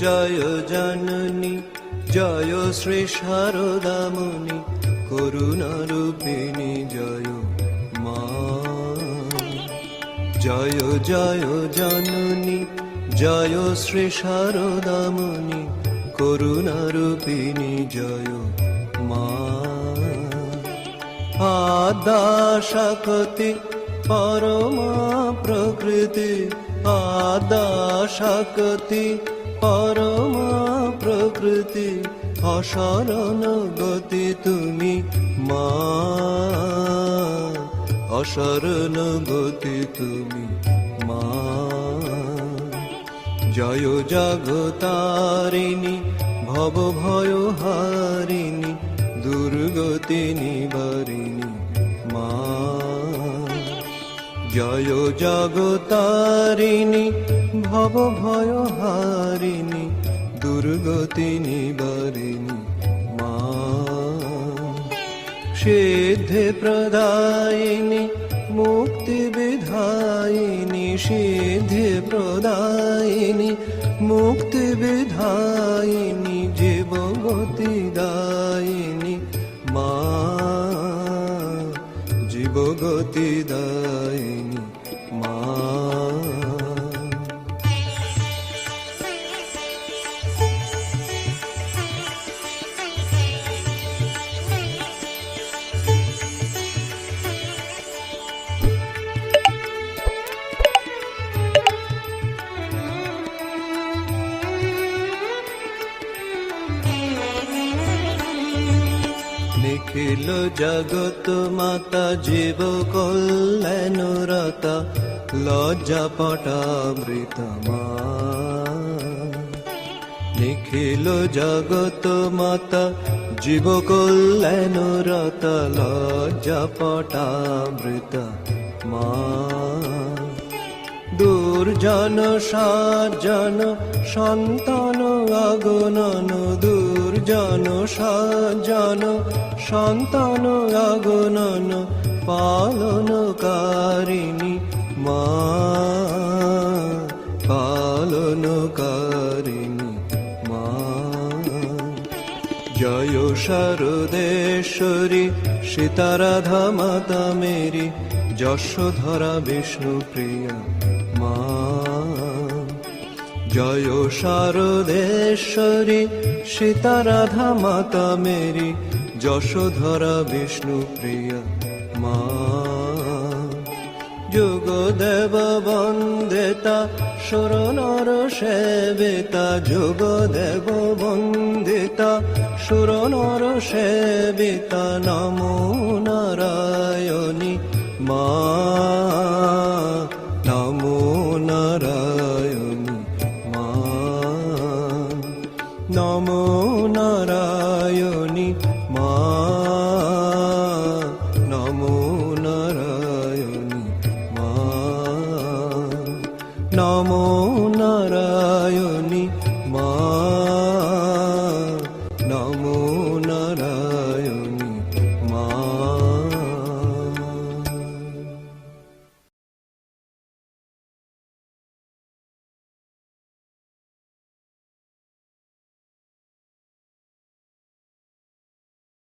জয় জননী জয় শ্রী শারদামণি করুণারূপিণী জয় মা। জয় জয় জননী জয় শ্রী শারদামণি করুণারূপিণী জয় মা। আদ্যা শক্তি পরমা প্রকৃতি আদ্যা শক্তি পরমা প্রকৃতি অসরণ গতি তুমি মা। অসরণ গতি তুমি মা। জয় জগতারিণী ভব ভয় হারিণী দুর্গতি নিবারিণী মা। জয় জগতারিণী ভব ভয় হারিণী দুর্গতি নিবারিণী মা। সিদ্ধি প্রদায়িনী মুক্তি বিধায়িনী সিদ্ধি প্রদায়িনী মুক্তি বিধায়িনী জীবগতি দায়িনী মা। জীবগতি দায়িনী মা। নিখিল জগত মাতা জীব কল্যাণরতা লজ্জা পটামৃত মা। নিখিল জগত মাতা জীব কল্যাণরতা লজ্জা পটামৃত মা। দুর্জন সাজন সন্তান আগনন দুর্জন সাজন সন্তান আগনন পালনকারিণী মা। পালনকারিণী মা। জয় শারদেশ্বরী সীতারাধা মাতা মেরি যশোধরা বিষ্ণুপ্রিয়া মা। জয় শারদেশ্বরী সীতারাধা মাতা মেরি যশোধরা বিষ্ণুপ্রিয়া মা। যোগদেব বন্দিতা সুরনর সেবিতা যোগদেব বন্দিতা সুরনর সেবিতা নমো নারায়ণী মা। নমো নারায়ণী মা। নমো নারায়ণী মা। নমো নারায়ণী মা। নমো